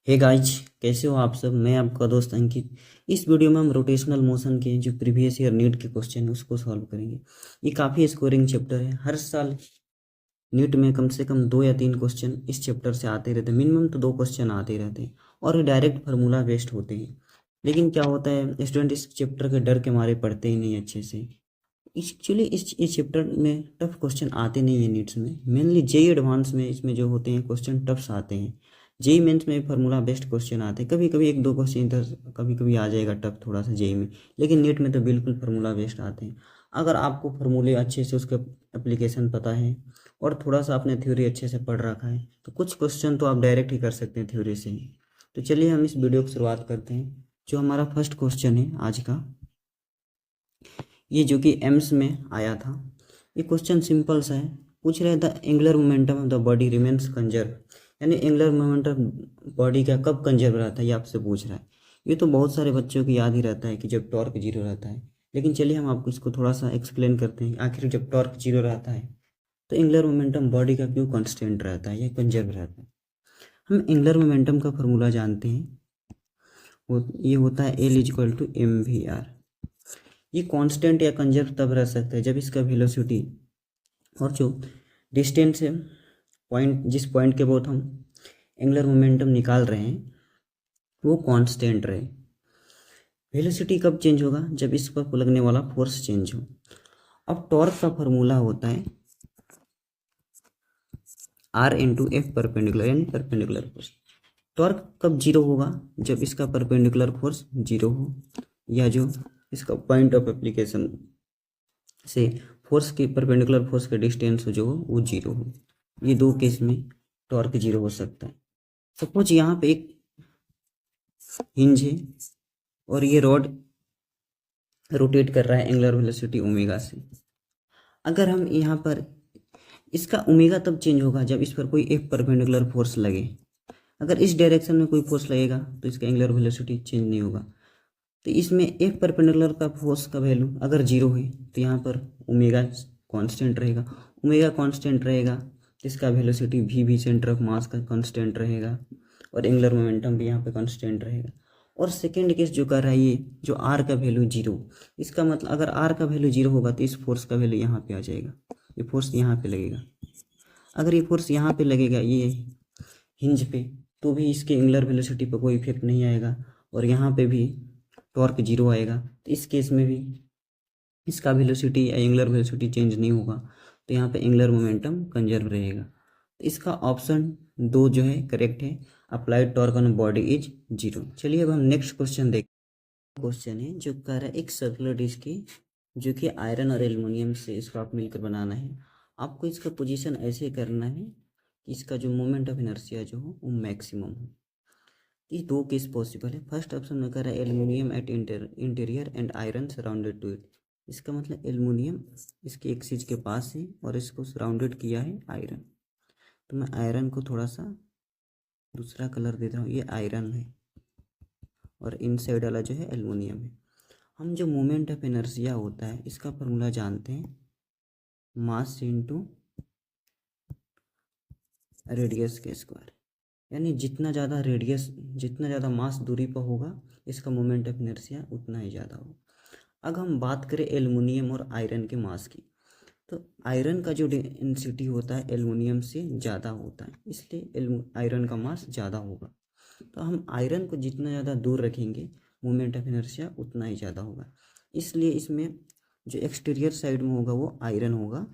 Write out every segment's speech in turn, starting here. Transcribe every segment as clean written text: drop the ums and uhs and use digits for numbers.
Hey guys, कैसे हो आप सब। मैं आपका दोस्त अंकित। इस वीडियो में हम रोटेशनल मोशन के जो प्रीवियस ईयर नीट के क्वेश्चन है उसको सॉल्व करेंगे। ये काफ़ी स्कोरिंग चैप्टर है। हर साल नीट में कम से कम 2 या 3 क्वेश्चन इस चैप्टर से आते रहते हैं। मिनिमम तो 2 क्वेश्चन आते रहते हैं और ये डायरेक्ट फार्मूला बेस्ड होते हैं। लेकिन क्या होता है, स्टूडेंट इस चैप्टर के डर के मारे पढ़ते ही नहीं अच्छे से। एक्चुअली इस चैप्टर में टफ क्वेश्चन आते नहीं है नीट्स में। मेनली जेई एडवांस में इसमें जो होते हैं क्वेश्चन टफ्स आते हैं। जेई मेंस में फार्मूला बेस्ड क्वेश्चन आते हैं। कभी कभी 1-2 क्वेश्चन इधर कभी कभी आ जाएगा टफ थोड़ा सा जेई में। लेकिन नीट में तो बिल्कुल फार्मूला बेस्ड आते हैं। अगर आपको फार्मूले अच्छे से उसका एप्लीकेशन पता है और थोड़ा सा आपने थ्योरी अच्छे से पढ़ रखा है तो कुछ क्वेश्चन तो आप डायरेक्ट ही कर सकते हैं थ्योरी से ही। तो चलिए हम इस वीडियो की शुरुआत करते हैं। जो हमारा फर्स्ट क्वेश्चन है आज का, ये जो कि एम्स में आया था। ये क्वेश्चन सिंपल सा है। पूछ रहे the angular momentum of the body remains conserve, यानी एंगुलर मोमेंटम बॉडी का कब कंजर्व रहता है, ये आपसे पूछ रहा है। ये तो बहुत सारे बच्चों को याद ही रहता है कि जब टॉर्क जीरो रहता है। लेकिन चलिए हम आपको इसको थोड़ा सा एक्सप्लेन करते हैं। आखिर जब टॉर्क जीरो रहता है तो एंगुलर मोमेंटम बॉडी का क्यों कांस्टेंट रहता है या कंजर्व रहता है। हम एंगुलर मोमेंटम का फॉर्मूला जानते हैं। ये होता है L=mv/r। ये कांस्टेंट या कंजर्व तब रह सकता है जब इसका वेलोसिटी और जो डिस्टेंस है, पॉइंट जिस पॉइंट के बहुत हम एंगुलर मोमेंटम निकाल रहे हैं वो कांस्टेंट रहे। वेलोसिटी कब चेंज होगा, जब इस पर लगने वाला फोर्स चेंज हो। अब टॉर्क का फॉर्मूला होता है R×F परपेंडिकुलर, यानी परपेंडिकुलर फोर्स। टॉर्क कब जीरो होगा, जब इसका परपेंडिकुलर फोर्स जीरो हो या जो इसका पॉइंट ऑफ एप्लीकेशन से फोर्स के परपेंडिकुलर फोर्स का डिस्टेंस जो हो वो जीरो हो। ये 2 केस में टॉर्क जीरो हो सकता है। सपोज यहाँ पे एक हिंज है और ये रॉड रोटेट कर रहा है एंगुलर वेलोसिटी ओमेगा से। अगर हम यहाँ पर इसका ओमेगा तब चेंज होगा जब इस पर कोई एक परपेंडिकुलर फोर्स लगे। अगर इस डायरेक्शन में कोई फोर्स लगेगा तो इसका एंगुलर वेलोसिटी चेंज नहीं होगा। तो इसमें एफ परपेंडिकुलर का फोर्स का वैल्यू अगर जीरो है तो यहाँ पर ओमेगा कांस्टेंट रहेगा। ओमेगा कांस्टेंट रहेगा तो इसका वेलोसिटी वी भी सेंटर ऑफ मास का कांस्टेंट रहेगा और एंगुलर मोमेंटम भी यहाँ पे कांस्टेंट रहेगा। और सेकेंड केस जो कर रहा है ये जो आर का वैल्यू जीरो, इसका मतलब अगर आर का वैल्यू जीरो होगा तो इस फोर्स का वैल्यू यहाँ पे आ जाएगा। ये फोर्स यहाँ पे लगेगा। अगर ये फोर्स यहाँ पे लगेगा ये हिंज पे तो भी इसके एंगुलर वेलोसिटी पर कोई इफेक्ट नहीं आएगा और यहाँ पे भी टॉर्क जीरो आएगा। तो इस केस में भी इसका वेलोसिटी या एंगुलर वेलोसिटी चेंज नहीं होगा तो यहाँ पे एंगुलर मोमेंटम कंजर्व रहेगा। तो इसका ऑप्शन 2 जो है करेक्ट है। Applied torque on body is zero. चलिए अब हम नेक्स्ट क्वेश्चन देखते हैं। क्वेश्चन है जो कह रहा है एक सर्कुलर डिस्क की जो कि आयरन और एल्युमिनियम से इसको आप मिलकर बनाना है। आपको इसका पोजीशन ऐसे करना है कि इसका जो मोमेंट ऑफ इनर्शिया जो हो वो मैक्सिमम हो। ये 2 केस पॉसिबल है। फर्स्ट ऑप्शन में कह रहा है aluminium at interior and iron surrounded to it. इसका मतलब एल्युमिनियम इसके एक्सिस के पास है और इसको सराउंडेड किया है आयरन। तो मैं आयरन को थोड़ा सा दूसरा कलर दे रहा हूँ। ये आयरन है और इनसाइड वाला जो है एल्युमिनियम है। हम जो मोमेंट ऑफ इनर्शिया होता है इसका फॉर्मूला जानते हैं, मास इनटू रेडियस के स्क्वायर। यानी जितना ज़्यादा रेडियस, जितना ज़्यादा मास दूरी पर होगा इसका मोमेंट ऑफ इनर्शिया उतना ही ज़्यादा होगा। अब हम बात करें एल्युमिनियम और आयरन के मास की, तो आयरन का जो डेंसिटी होता है एल्युमिनियम से ज़्यादा होता है, इसलिए आयरन का मास ज़्यादा होगा। तो हम आयरन को जितना ज़्यादा दूर रखेंगे मोमेंट ऑफ इनर्शिया उतना ही ज़्यादा होगा। इसलिए इसमें जो एक्सटीरियर साइड में होगा वो आयरन होगा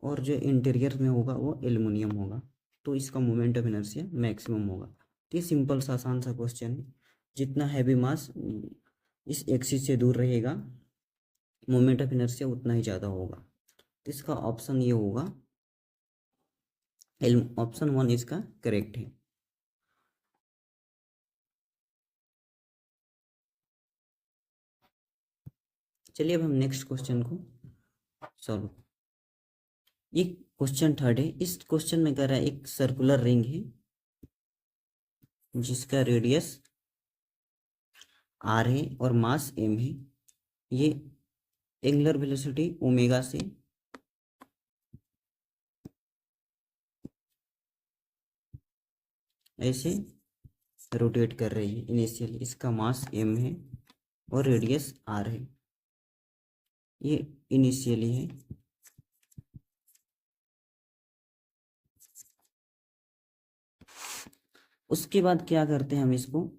और जो इंटीरियर में होगा वो एल्युमिनियम होगा। तो इसका मोमेंट ऑफ इनर्शिया मैक्सिमम होगा। तो ये सिंपल सा आसान सा क्वेश्चन है। जितना हैवी मास इस एक्सिस से दूर रहेगा मोमेंट ऑफ इनर्शिया उतना ही ज़्यादा होगा। तो इसका ऑप्शन ये होगा, ऑप्शन 1 इसका करेक्ट है। चलिए अब हम नेक्स्ट क्वेश्चन को सॉल्व। ये क्वेश्चन थर्ड है। इस क्वेश्चन में कह रहा है एक सर्कुलर रिंग है जिसका रेडियस आर है और मास एम है। ये एंगुलर वेलोसिटी ओमेगा से ऐसे रोटेट कर रही है इनिशियल, इसका मास m है और रेडियस r है, ये इनिशियली है। उसके बाद क्या करते हैं हम इसको,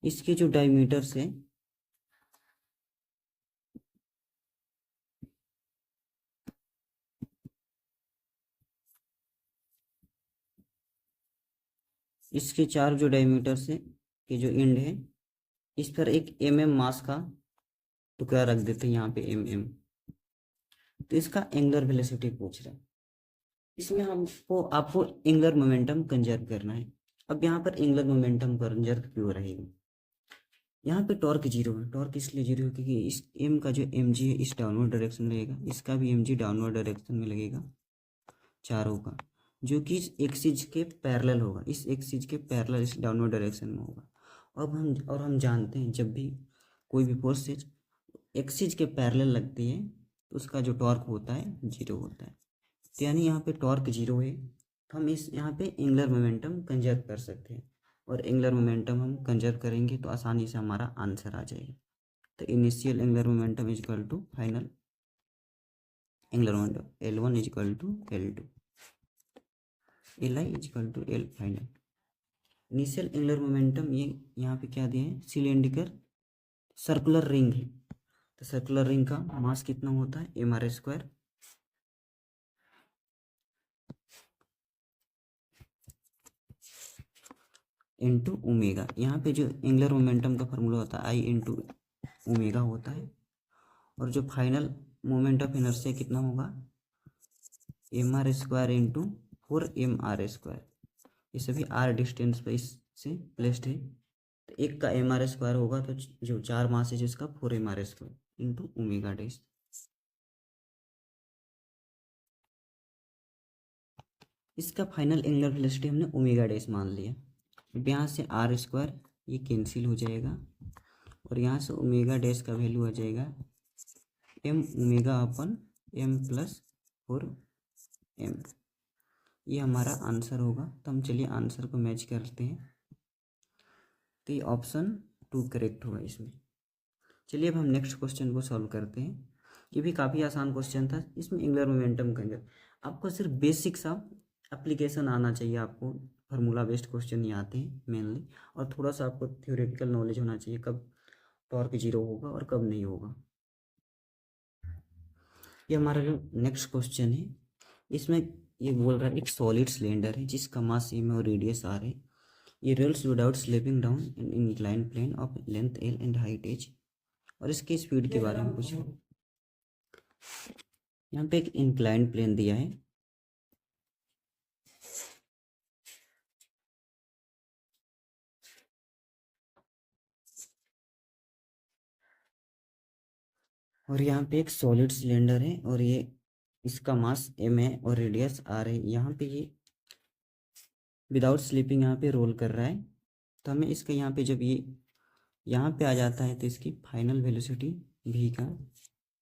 इसके जो डायमीटर्स है इसके चार जो डायमीटर्स है के जो एंड है, इस पर एक मास का टुकड़ा रख देते हैं यहाँ पे तो इसका एंगुलर वेलोसिटी पूछ रहा है। इसमें हमको आपको एंगुलर मोमेंटम कंजर्व करना है। अब यहाँ पर एंगुलर मोमेंटम कंजर्व क्यों रहेगा, यहाँ पे टॉर्क जीरो है। टॉर्क इसलिए जीरो है क्योंकि इस एम का जो एम जी है इस डाउनवर्ड डायरेक्शन में लगेगा, इसका भी एम जी डाउनवर्ड डायरेक्शन में लगेगा चारों का, जो कि इस एक्सिस के पैरेलल होगा, इस एक्सिस के पैरेलल इस डाउनवर्ड डायरेक्शन में होगा। अब हम जानते हैं जब भी कोई भी फोर्स एक्सिस के पैरेलल लगती है तो उसका जो टॉर्क होता है जीरो होता है। तो यानी यहाँ पे टॉर्क जीरो है, तो हम इस यहाँ पे एंगुलर मोमेंटम कंजर्व कर सकते हैं, और एंगुलर मोमेंटम हम कंजर्व करेंगे तो आसानी से हमारा आंसर आ जाएगा। तो initial angular momentum is equal to final angular momentum L1 is equal to L2, Li is equal to L final. Initial angular momentum ये यहाँ पे क्या दिया है, सिलेंड्रिकल सर्कुलर रिंग है, तो सर्कुलर रिंग का मास कितना होता है mr² इंटू ओमेगा। यहाँ पे जो एंगुलर मोमेंटम का फार्मूला होता है I इंटू ओमेगा होता है, और जो फाइनल मोमेंट ऑफ इनर्शिया कितना होगा mr² इंटू 4mr²। ये सभी r डिस्टेंस पर इससे प्लेस्ड है, तो एक का mr² होगा तो जो चार मास है जिसका 4mr² इंटू ओमेगा डैश। इसका फाइनल एंगुलर वेलोसिटी हमने ओमेगा डैश मान लिया। अब यहाँ से r² ये कैंसिल हो जाएगा, और यहाँ से ओमेगा डैश का वैल्यू आ जाएगा m ओमेगा अपन m प्लस 4m। ये हमारा आंसर होगा। तो हम चलिए आंसर को मैच करते हैं, तो ये ऑप्शन 2 करेक्ट होगा इसमें। चलिए अब हम नेक्स्ट क्वेश्चन को सॉल्व करते हैं। ये भी काफ़ी आसान क्वेश्चन था, इसमें एंगुलर मोमेंटम कंजर्व, आपको सिर्फ बेसिक सा एप्लीकेशन आना चाहिए, आपको फार्मूला बेस्ड क्वेश्चन ही आते हैं मेनली, और थोड़ा सा आपको थ्योरेटिकल नॉलेज होना चाहिए कब टॉर्क जीरो होगा और कब नहीं होगा। ये हमारा जो नेक्स्ट क्वेश्चन है, इसमें ये बोल रहा है एक सॉलिड सिलेंडर है जिसका मास m और रेडियस r है, ये rolls without slipping down in incline plane of length l and height h, और इसके स्पीड के बारे में पूछो। यहाँ पे एक इंक्लाइन प्लेन दिया है, और यहाँ पे एक सॉलिड सिलेंडर है, और ये इसका मास m है और रेडियस r है। यहाँ पे ये विदाउट स्लिपिंग यहाँ पे रोल कर रहा है, तो हमें इसका यहाँ पे जब ये यहाँ पे आ जाता है तो इसकी फाइनल वेलोसिटी v का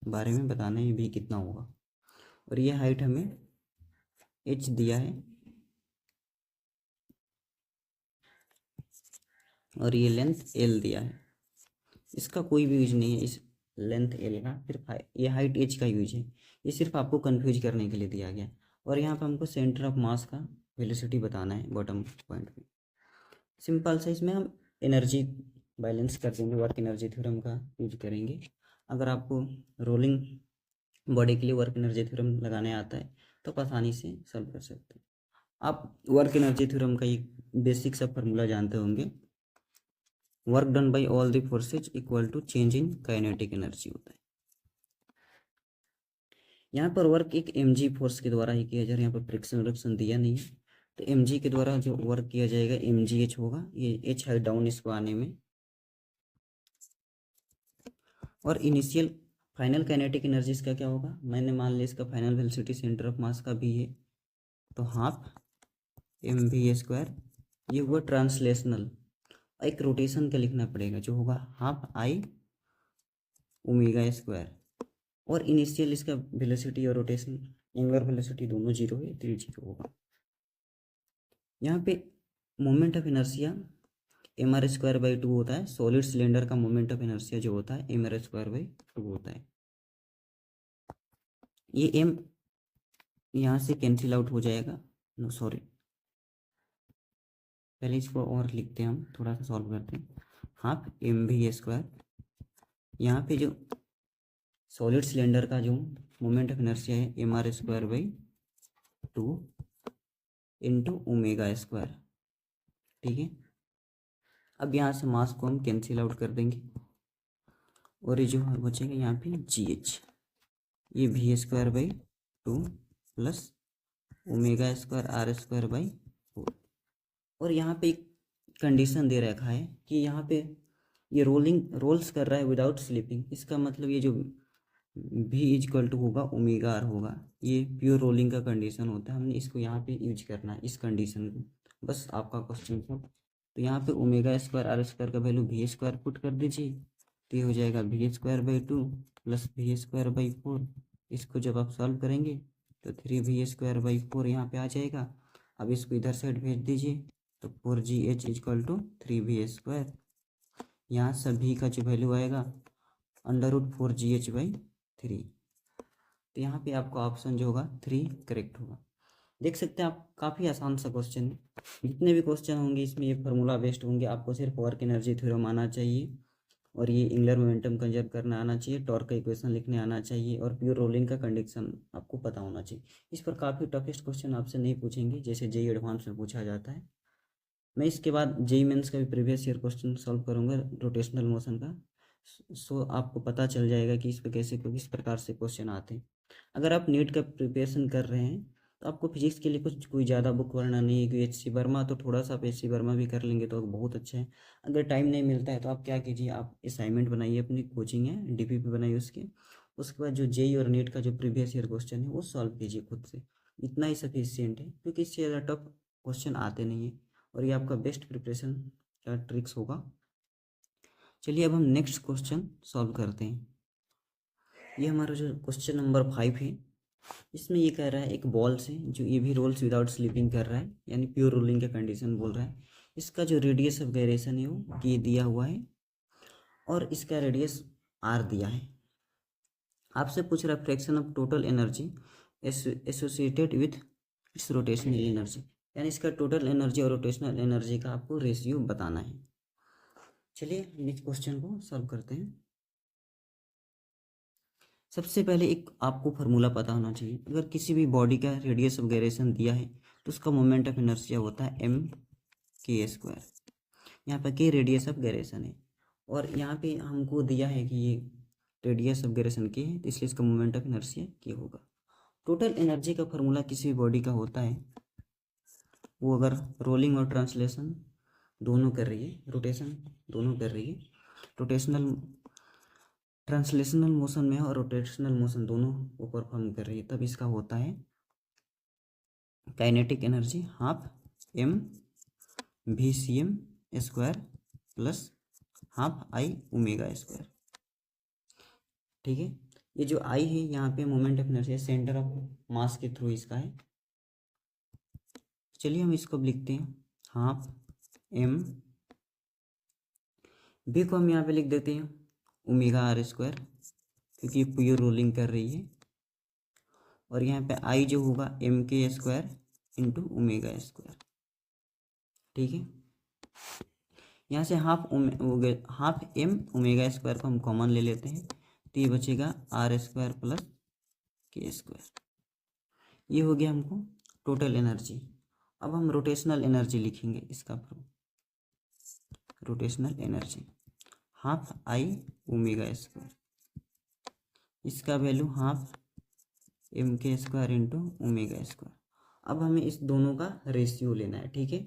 बारे में बताना है, v कितना होगा, और ये हाइट हमें h दिया है, और ये लेंथ l दिया है। इसका कोई भी यूज नहीं है इस लेंथ l का, सिर्फ ये हाइट h का यूज है, ये सिर्फ आपको कंफ्यूज करने के लिए दिया गया। और यहाँ पे हमको सेंटर ऑफ मास का वेलोसिटी बताना है बॉटम पॉइंट पे। सिंपल से इसमें हम एनर्जी बैलेंस कर देंगे, वर्क एनर्जी थ्योरम का यूज करेंगे। अगर आपको रोलिंग बॉडी के लिए वर्क एनर्जी थ्योरम लगाने आता है तो आप आसानी से सॉल्व कर सकते हैं। आप वर्क एनर्जी थ्योरम का एक बेसिक सा फार्मूला जानते होंगे, work done by all the forces equal to change in kinetic energy होता है। यहाँ पर वर्क एक mg फोर्स के द्वारा ही किया जा रहा है, यहाँ पर फ्रिक्शन रिडक्शन दिया नहीं है, तो mg के द्वारा जो वर्क किया जाएगा mgh होगा, ये h है डाउन इसको आने में, और इनिशियल फाइनल काइनेटिक एनर्जी इसका क्या होगा, मैंने मान लिया इसका final velocity centre of mass का भी है, तो हाफ mv², ये हुआ ट्रांसलेशनल, एक रोटेशन का लिखना पड़ेगा जो होगा हाफ I ओमेगा² और इनिशियल इसका वेलोसिटी और रोटेशन एंगुलर वेलोसिटी दोनों जीरो है, 3 जीरो होगा। यहाँ पे moment of inertia M R square by 2 होता है। सॉलिड सिलेंडर का मोमेंट ऑफ इनर्शिया जो होता है एम आर स्क्वायर बाई 2 होता है। ये एम यहाँ से कैंसिल आउट हो जाएगा, नो सॉरी, पहले इसको और लिखते हैं, हम थोड़ा सा सॉल्व करते हैं। हाफ एम वी स्क्वायर, यहाँ पे जो सॉलिड सिलेंडर का जो मोमेंट ऑफ इनर्शिया है M R square by 2 into omega square, ठीक है। अब यहाँ से मास को हम कैंसिल आउट कर देंगे और ये जो बचेगा यहाँ पे जी एच, ये V square by 2 plus omega square R square by 4। और यहाँ पे एक कंडीशन दे रखा है कि यहाँ पे ये रोल्स कर रहा है विदाउट स्लिपिंग। इसका मतलब ये जो v इजक्वल टू होगा ओमेगा आर होगा, ये प्योर रोलिंग का कंडीशन होता है। हमने इसको यहाँ पे यूज करना है, इस कंडीशन को, बस आपका क्वेश्चन था। तो यहाँ पे ओमेगा स्क्वायर आर स्क्वायर का वैल्यू वी स्क्वायर पुट कर दीजिए, तो ये हो जाएगा V square by 2 plus V square by 4। इसको जब आप सॉल्व करेंगे तो 3v स्क्वायर बाई 4 यहाँ पे आ जाएगा। अब इसको इधर साइड भेज दीजिए, तो 4gh equal to 3v square. यहाँ सभी का जो वैल्यू आएगा √4gh बाई 3। तो यहाँ पे आपका ऑप्शन जो होगा 3 करेक्ट होगा। देख सकते हैं आप, काफ़ी आसान सा क्वेश्चन है। जितने भी क्वेश्चन होंगे इसमें ये फार्मूला बेस्ड होंगे। आपको सिर्फ वर्क एनर्जी थ्योरम आना चाहिए और ये एंगुलर मोमेंटम कंजर्व करना आना चाहिए, टॉर्क का इक्वेशन लिखने आना चाहिए और प्योर रोलिंग का कंडीशन आपको पता होना चाहिए। इस पर काफ़ी टफेस्ट क्वेश्चन आपसे नहीं पूछेंगे जैसे जेई एडवांस में पूछा जाता है। मैं इसके बाद जेई मेंस का भी प्रीवियस ईयर क्वेश्चन सॉल्व करूंगा रोटेशनल मोशन का, सो आपको पता चल जाएगा कि इस पर कैसे किस प्रकार से क्वेश्चन आते हैं। अगर आप नीट का प्रिपरेशन कर रहे हैं तो आपको फिजिक्स के लिए कुछ कोई ज़्यादा बुक पढ़ना नहीं है, क्योंकि एच सी वर्मा तो थोड़ा सा आप एच सी वर्मा भी कर लेंगे तो बहुत अच्छा है। अगर टाइम नहीं मिलता है तो आप क्या कीजिए, आप असाइनमेंट बनाइए, अपनी कोचिंग है डीपीपी बनाइए उसके बाद जो जेई और नीट का जो प्रीवियस ईयर क्वेश्चन है वो सॉल्व कीजिए खुद से। इतना ही सफिशियंट है, क्योंकि इससे ज़्यादा टफ क्वेश्चन आते नहीं है और ये आपका बेस्ट प्रिपरेशन का ट्रिक्स होगा। चलिए अब हम नेक्स्ट क्वेश्चन सॉल्व करते हैं। ये हमारा जो क्वेश्चन नंबर 5 है, इसमें ये कह रहा है एक बॉल से जो ये भी रोल्स विदाउट स्लिपिंग कर रहा है, यानी प्योर रोलिंग का कंडीशन बोल रहा है। इसका जो रेडियस ऑफ गायरेशन है वो के दिया हुआ है और इसका रेडियस आर दिया है। आपसे पूछ रहा है fraction of total energy associated with its rotational energy, यानी इसका टोटल एनर्जी और रोटेशनल एनर्जी का आपको रेशियो बताना है। चलिए नेक्स्ट क्वेश्चन को सॉल्व करते हैं। सबसे पहले एक आपको फार्मूला पता होना चाहिए। अगर किसी भी बॉडी का रेडियस ऑफ गायरेशन दिया है तो उसका मोमेंट ऑफ इनर्शिया होता है एम के स्क्वायर। यहाँ पर के रेडियस ऑफ गायरेशन है और यहाँ पे हमको दिया है कि ये रेडियस ऑफ गायरेशन के है, तो इसलिए इसका मोमेंट ऑफ इनर्शिया के होगा। टोटल एनर्जी का फार्मूला किसी भी बॉडी का होता है, वो अगर रोलिंग और ट्रांसलेशन दोनों कर रही है, रोटेशन दोनों कर रही है, रोटेशनल ट्रांसलेशनल मोशन में है और रोटेशनल मोशन दोनों वो परफॉर्म कर रही है, तब इसका होता है kinetic energy half M V C M square plus half I omega square, ठीक है। ये जो आई है यहाँ पे moment of inertia centre of mass के थ्रू इसका है। चलिए हम इसको लिखते हैं हाफ एम, वी को हम यहाँ पे लिख देते हैं ओमेगा आर स्क्वायर, क्योंकि प्योर रोलिंग कर रही है, और यहाँ पे आई जो होगा M K square into omega square, ठीक है। यहाँ से हाफ एम ओमेगा स्क्वायर को हम कॉमन ले लेते हैं, तो ये बचेगा are square plus K square. ये हो गया हमको टोटल एनर्जी। अब हम रोटेशनल एनर्जी लिखेंगे इसका proof. Rotational energy half I omega square, इसका value half M K square into omega square. अब हमें इस दोनों का रेशियो लेना है, ठीक है।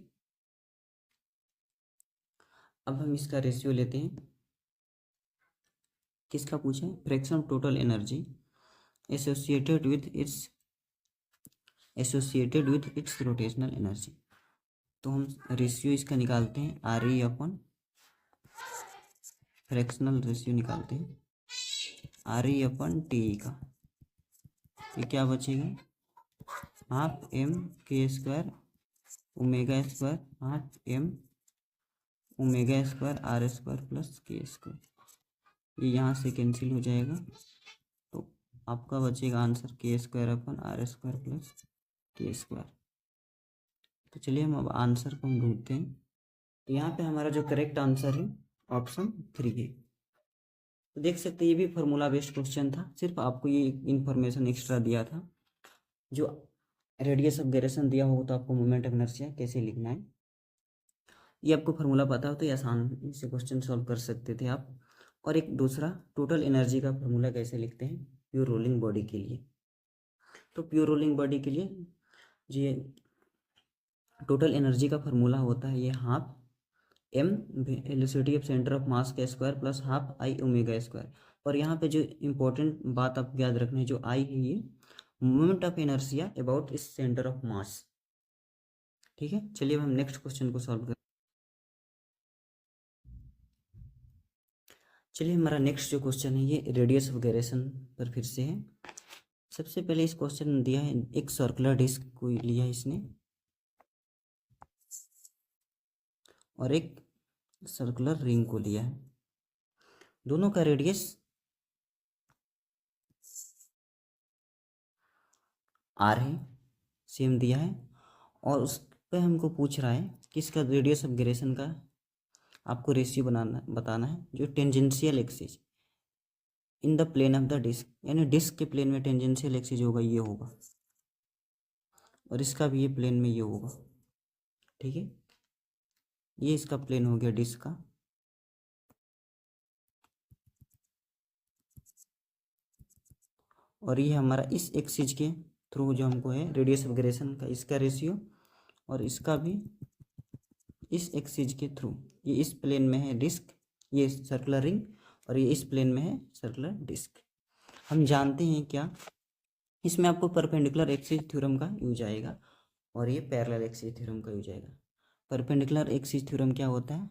अब हम इसका रेशियो लेते हैं, किसका पूछे, fraction of total energy associated with its rotational energy. तो हम रेशियो इसका निकालते हैं RE अपन फ्रैक्शनल रेशियो निकालते हैं आर ई अपन टी का, ये क्या बचेगा, half M K square omega square half M omega square R square plus K square, ये यहाँ से कैंसिल हो जाएगा, तो आपका बचेगा answer K square upon R square plus K square. तो चलिए हम अब आंसर को हम ढूंढते हैं। तो यहाँ पे हमारा जो करेक्ट आंसर है ऑप्शन 3 है। तो देख सकते हैं ये भी फार्मूला बेस्ड क्वेश्चन था, सिर्फ आपको ये इंफॉर्मेशन एक्स्ट्रा दिया था, जो रेडियस ऑफ गायरेशन दिया होगा तो आपको मोमेंट ऑफ इनर्शिया कैसे लिखना है, ये आपको फार्मूला पता हो तो ये आसान से क्वेश्चन सॉल्व कर सकते थे आप। और एक दूसरा टोटल एनर्जी का फार्मूला कैसे लिखते हैं प्योर रोलिंग बॉडी के लिए। तो प्योर रोलिंग बॉडी के लिए ये टोटल एनर्जी का फार्मूला होता है ये half M velocity of centre of mass का square plus half I omega square. और यहाँ पे जो इम्पोर्टेंट बात आप याद रखना है, जो आई है ये मोमेंट ऑफ इनर्शिया अबाउट इस सेंटर ऑफ मास। ठीक है, चलिए अब हम नेक्स्ट क्वेश्चन को सॉल्व करें। चलिए हमारा नेक्स्ट जो क्वेश्चन है ये रेडियस ऑफ गायरेशन पर फिर से है। सबसे पहले इस क्वेश्चन में दिया है एक सर्कुलर डिस्क को लिया है इसने और एक सर्कुलर रिंग को लिया है, दोनों का रेडियस आर है, सेम दिया है, और उस पर हमको पूछ रहा है कि इसका रेडियस ऑफ गायरेशन का आपको रेशियो बताना है जो tangential axis in the plane of the disc, यानी डिस्क के प्लेन में टेंजेंशियल एक्सिस होगा ये होगा, और इसका भी ये प्लेन में ये होगा। ठीक है, ये इसका प्लेन हो गया डिस्क का, और ये हमारा इस एक्सिस के थ्रू जो हमको है रेडियस ऑफ गायरेशन का इसका रेशियो, और इसका भी इस एक्सिस के थ्रू, ये इस प्लेन में है डिस्क, ये सर्कुलर रिंग, और ये इस प्लेन में है सर्कुलर डिस्क। हम जानते हैं क्या, इसमें आपको परपेंडिकुलर एक्सिस थ्योरम का यूज आएगा और ये पैरेलल एक्सिस थ्योरम का यूज आएगा। परपेंडिकुलर एक्सिस थ्योरम क्या होता है,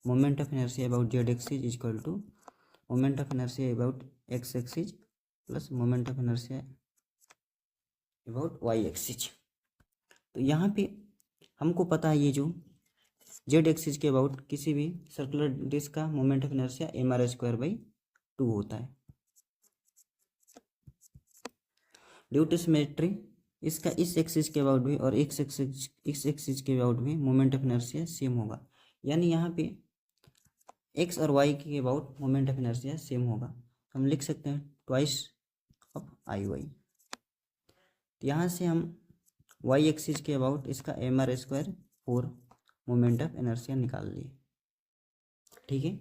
moment of inertia about Z axis is equal to moment of inertia about X axis plus moment of inertia about Y axis. तो यहाँ पे हमको पता है ये जो जेड एक्सिस के अबाउट किसी भी सर्कुलर डिस्क का moment of inertia M R square by 2 होता है। ड्यू टू सिमेट्री इसका इस एक्सिस के अबाउट भी और इस एक्सिस के अबाउट भी मोमेंट ऑफ इनर्शिया सेम होगा, यानी यहाँ पे एक्स और वाई के about moment of inertia same होगा। हम लिख सकते हैं ट्वाइस ऑफ आई वाई। यहाँ से हम वाई एक्सिस के अबाउट इसका M R square 4 moment of inertia निकाल लिए। ठीक है,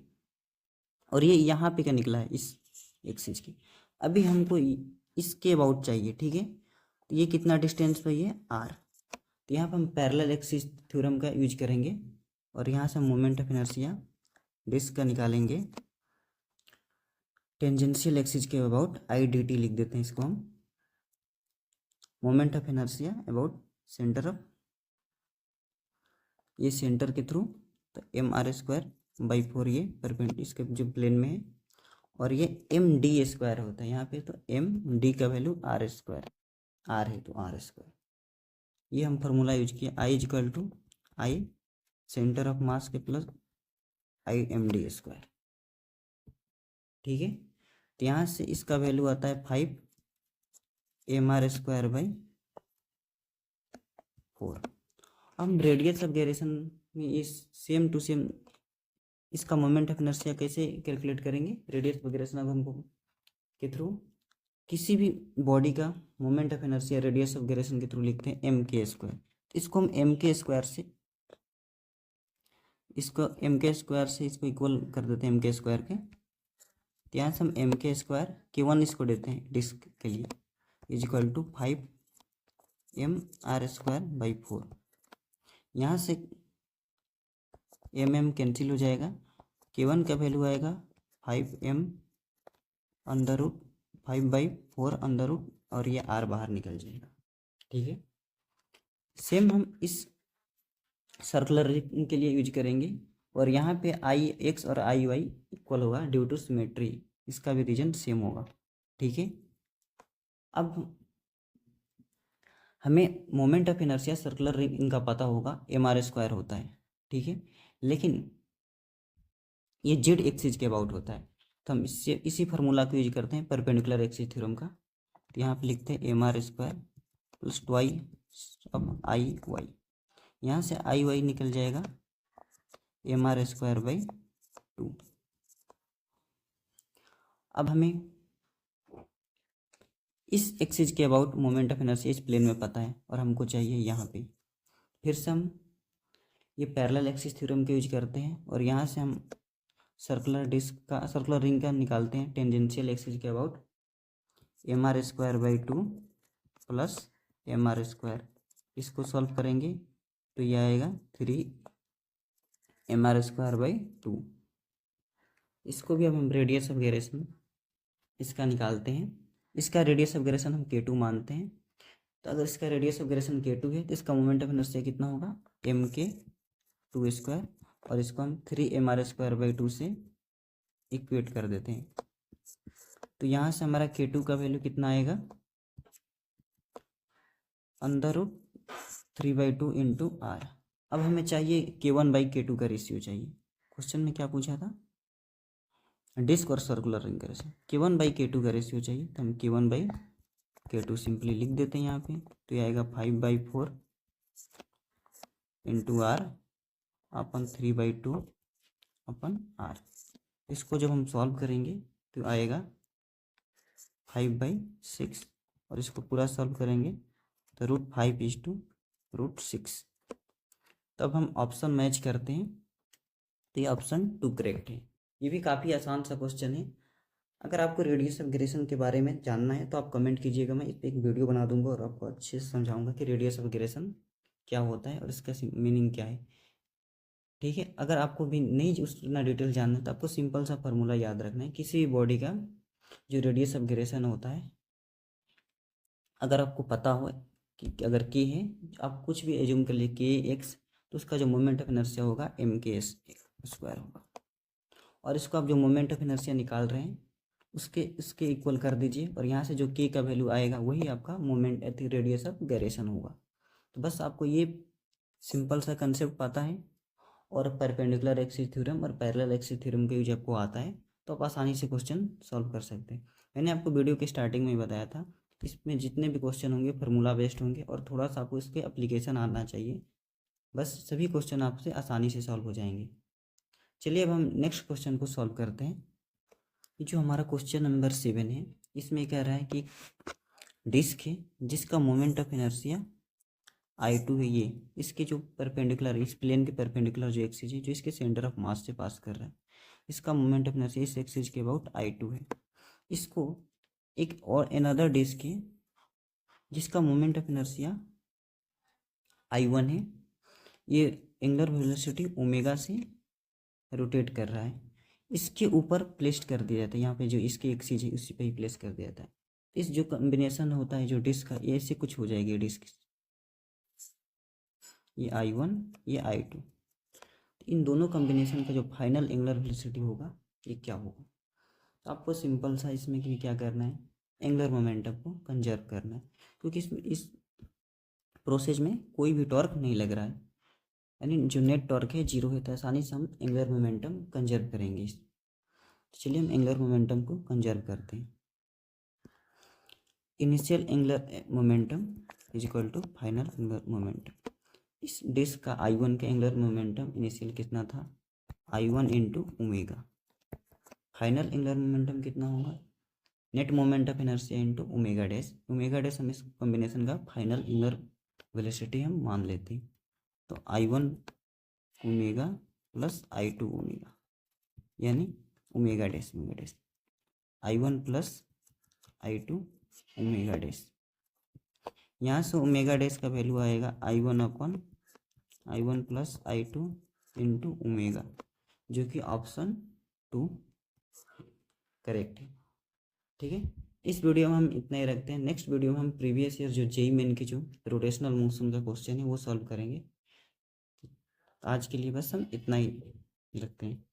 और ये यहाँ पे क्या निकला है इस एक्सिस की। अभी हमको इसके अबाउट चाहिए। ठीक है, तो ये कितना डिस्टेंस पे है आर, तो यहाँ पर हम पैरेलल एक्सिस थ्योरम का यूज करेंगे और यहाँ से हम मोमेंट ऑफ इनर्शिया डिस्क का निकालेंगे। टेंजेंशियल एक्सिस के अबाउट आई डी टी लिख देते हैं इसको हम, moment of inertia about centre of, ये सेंटर के थ्रू, तो एम आर स्क्वायर बाई 4 ये परपेंडिकुलर इसके जो प्लेन में है, और ये एम डी स्क्वायर होता है यहाँ पे, तो एम डी का वैल्यू आर स्क्वायर, आर है तो आर स्क्वायर। ये हम फार्मूला यूज किया, I equal to I centre of mass के plus I M D square. ठीक है, तो यहाँ से इसका वैल्यू आता है 5 एम आर स्क्वायर बाई 4। हम रेडियस ऑफ गायरेशन में इस सेम टू सेम इसका मोमेंट ऑफ इनर्शिया कैसे कैलकुलेट करेंगे, रेडियस ऑफ गायरेशन अब हमको के थ्रू किसी भी बॉडी का moment of inertia radius of gyration के थ्रू लिखते हैं एम के स्क्वायर। इसको हम एम के स्क्वायर से इसको एम के स्क्वायर से इसको इक्वल कर देते हैं एम के स्क्वायर के, यहाँ से हम एम के स्क्वायर के 1 इसको देते हैं डिस्क के लिए is equal to 5 M R square by 4। यहाँ से एम कैंसिल हो जाएगा, k1 का वैल्यू आएगा 5 M under root 5 by 4 under root, और ये r बाहर निकल जाएगा। ठीक है, सेम हम इस सर्कुलर रिंग के लिए यूज करेंगे, और यहाँ पे आई एक्स और आई वाई इक्वल होगा ड्यू टू सिमेट्री, इसका भी रीजन सेम होगा। ठीक है, अब हमें moment of inertia circular ring इनका पता होगा, mr² होता है। ठीक है, लेकिन ये जेड एक्सिस के अबाउट होता है, तो हम इससे इसी फार्मूला को यूज करते हैं परपेंडिकुलर एक्सिस थ्योरम का। तो यहाँ पे लिखते हैं mr² प्लस 2i अब आई वाई, यहाँ से आई वाई निकल जाएगा mr²/2। अब हमें इस एक्सिस के अबाउट मोमेंट ऑफ इनर्शिया इस प्लेन में पता है और हमको चाहिए यहाँ पे, फिर से हम ये पैरेलल एक्सिस थ्योरम का यूज करते हैं और यहाँ से हम सर्कुलर रिंग का निकालते हैं टेंजेंशियल एक्सिस के अबाउट mr²/2 प्लस mr²। इसको सॉल्व करेंगे तो ये आएगा 3mr²/2। इसको भी अब हम रेडियस ऑफ गिरेशन इसका निकालते हैं। इसका रेडियस ऑफ गिरेशन हम k2 मानते हैं, तो अगर इसका रेडियस ऑफ गिरेशन k2 है तो इसका मोमेंट ऑफ इनर्शिया कितना होगा mk² और इसको हम 3mr²/2 से इक्वेट कर देते हैं। तो यहाँ से हमारा k2 का वैल्यू कितना आएगा, √3/2 इंटू r। अब हमें चाहिए k1/k2 का रेशियो चाहिए। क्वेश्चन में क्या पूछा था, डिस्क और सर्कुलर रिंग का रेशियो, k1/k2 का रेशियो चाहिए, तो हम k1/k2 सिंपली लिख देते हैं यहाँ पे। तो ये आएगा 5/4 इंटू r अपन 3/2 अपन r। इसको जब हम सॉल्व करेंगे तो आएगा 5/6 और इसको पूरा सॉल्व करेंगे तो √5 = √6। तब हम ऑप्शन मैच करते हैं तो ये ऑप्शन 2 करेक्ट है। ये भी काफ़ी आसान सा क्वेश्चन है। अगर आपको रेडियस ऑफ गिरेशन के बारे में जानना है तो आप कमेंट कीजिएगा, मैं इस पर एक वीडियो बना दूंगा और आपको अच्छे से समझाऊंगा कि रेडियस ऑफ गिरेशन क्या होता है और इसका मीनिंग क्या है। ठीक है, अगर आपको भी नहीं उतना डिटेल जानना है तो आपको सिंपल सा फार्मूला याद रखना है। किसी भी बॉडी का जो रेडियस ऑफ गिरेशन होता है, अगर आपको पता हो कि अगर के है, आप कुछ भी एज्यूम कर लिए kx, तो उसका जो मोमेंट ऑफ इनर्शिया होगा mk² होगा। और इसको आप जो मोमेंट ऑफ इनर्शिया निकाल रहे हैं उसके इक्वल कर दीजिए और यहाँ से जो k का वैल्यू आएगा वही आपका मोमेंट रेडियस ऑफ गिरेशन होगा। तो बस आपको ये सिंपल सा कंसेप्ट पता है और परपेंडिकुलर एक्सिस थ्योरम और पैरेलल एक्सिस थ्योरम का यूज आपको आता है तो आप आसानी से क्वेश्चन सॉल्व कर सकते हैं। मैंने आपको वीडियो के स्टार्टिंग में ही बताया था, इसमें जितने भी क्वेश्चन होंगे फार्मूला बेस्ड होंगे और थोड़ा सा आपको इसके एप्लीकेशन आना चाहिए, बस सभी क्वेश्चन आपसे आसानी से सॉल्व हो जाएंगे। चलिए अब हम नेक्स्ट क्वेश्चन को सॉल्व करते हैं। जो हमारा क्वेश्चन नंबर 7 है, इसमें कह रहा है कि डिस्क है जिसका मोमेंट ऑफ इनर्शिया I2 है, ये इसके जो परपेंडिकुलर, इस प्लेन के परपेंडिकुलर जो एक्सिस है जो इसके सेंटर ऑफ मास से पास कर रहा है, इसका मोमेंट ऑफ इनर्शिया इस एक्सिस के अबाउट I2 है। इसको एक और अनदर डिस्क है जिसका मोमेंट ऑफ इनर्शिया I1 है, ये एंगुलर वेलोसिटी ओमेगा से रोटेट कर रहा है, इसके ऊपर प्लेस कर दिया जाता है। यहाँ पे जो इसकी एक्सिस है उसी पे ही प्लेस कर दिया जाता है। इस जो कॉम्बिनेशन होता है जो डिस्क का, ये ऐसे कुछ हो जाएगी डिस्क, ये I1 ये I2, इन दोनों कॉम्बिनेशन का जो फाइनल एंगुलर वेलोसिटी होगा ये क्या होगा। तो आपको सिंपल सा इसमें क्या करना है, एंगुलर मोमेंटम को कंजर्व करना है, क्योंकि इस प्रोसेस में कोई भी टॉर्क नहीं लग रहा है, यानी जो नेट टॉर्क है 0 है, तो आसानी से हम एंगुलर मोमेंटम कंजर्व करेंगे। तो चलिए हम एंगुलर मोमेंटम को कंजर्व करते हैं। Initial angular momentum is equal to final angular momentum. इस डिस्क का I1 का एंगुलर मोमेंटम इनिशियल कितना था, I1 into omega. Final angular momentum कितना होगा, net moment of inertia into omega dash. Omega dash हम इस कॉम्बिनेशन का फाइनल एंगुलर वेलोसिटी हम मान लेते हैं। तो I1 omega plus I2 omega, यानी omega dash I1 plus I2 omega dash. यहाँ से ओमेगा डैश का वैल्यू आएगा I1 plus I2 into omega, जो कि ऑप्शन 2 करेक्ट है। ठीक है, इस वीडियो में हम इतना ही रखते हैं। नेक्स्ट वीडियो में हम प्रीवियस ईयर जो जेईई मेन की जो रोटेशनल मोशन का क्वेश्चन है वो सॉल्व करेंगे। आज के लिए बस हम इतना ही रखते हैं।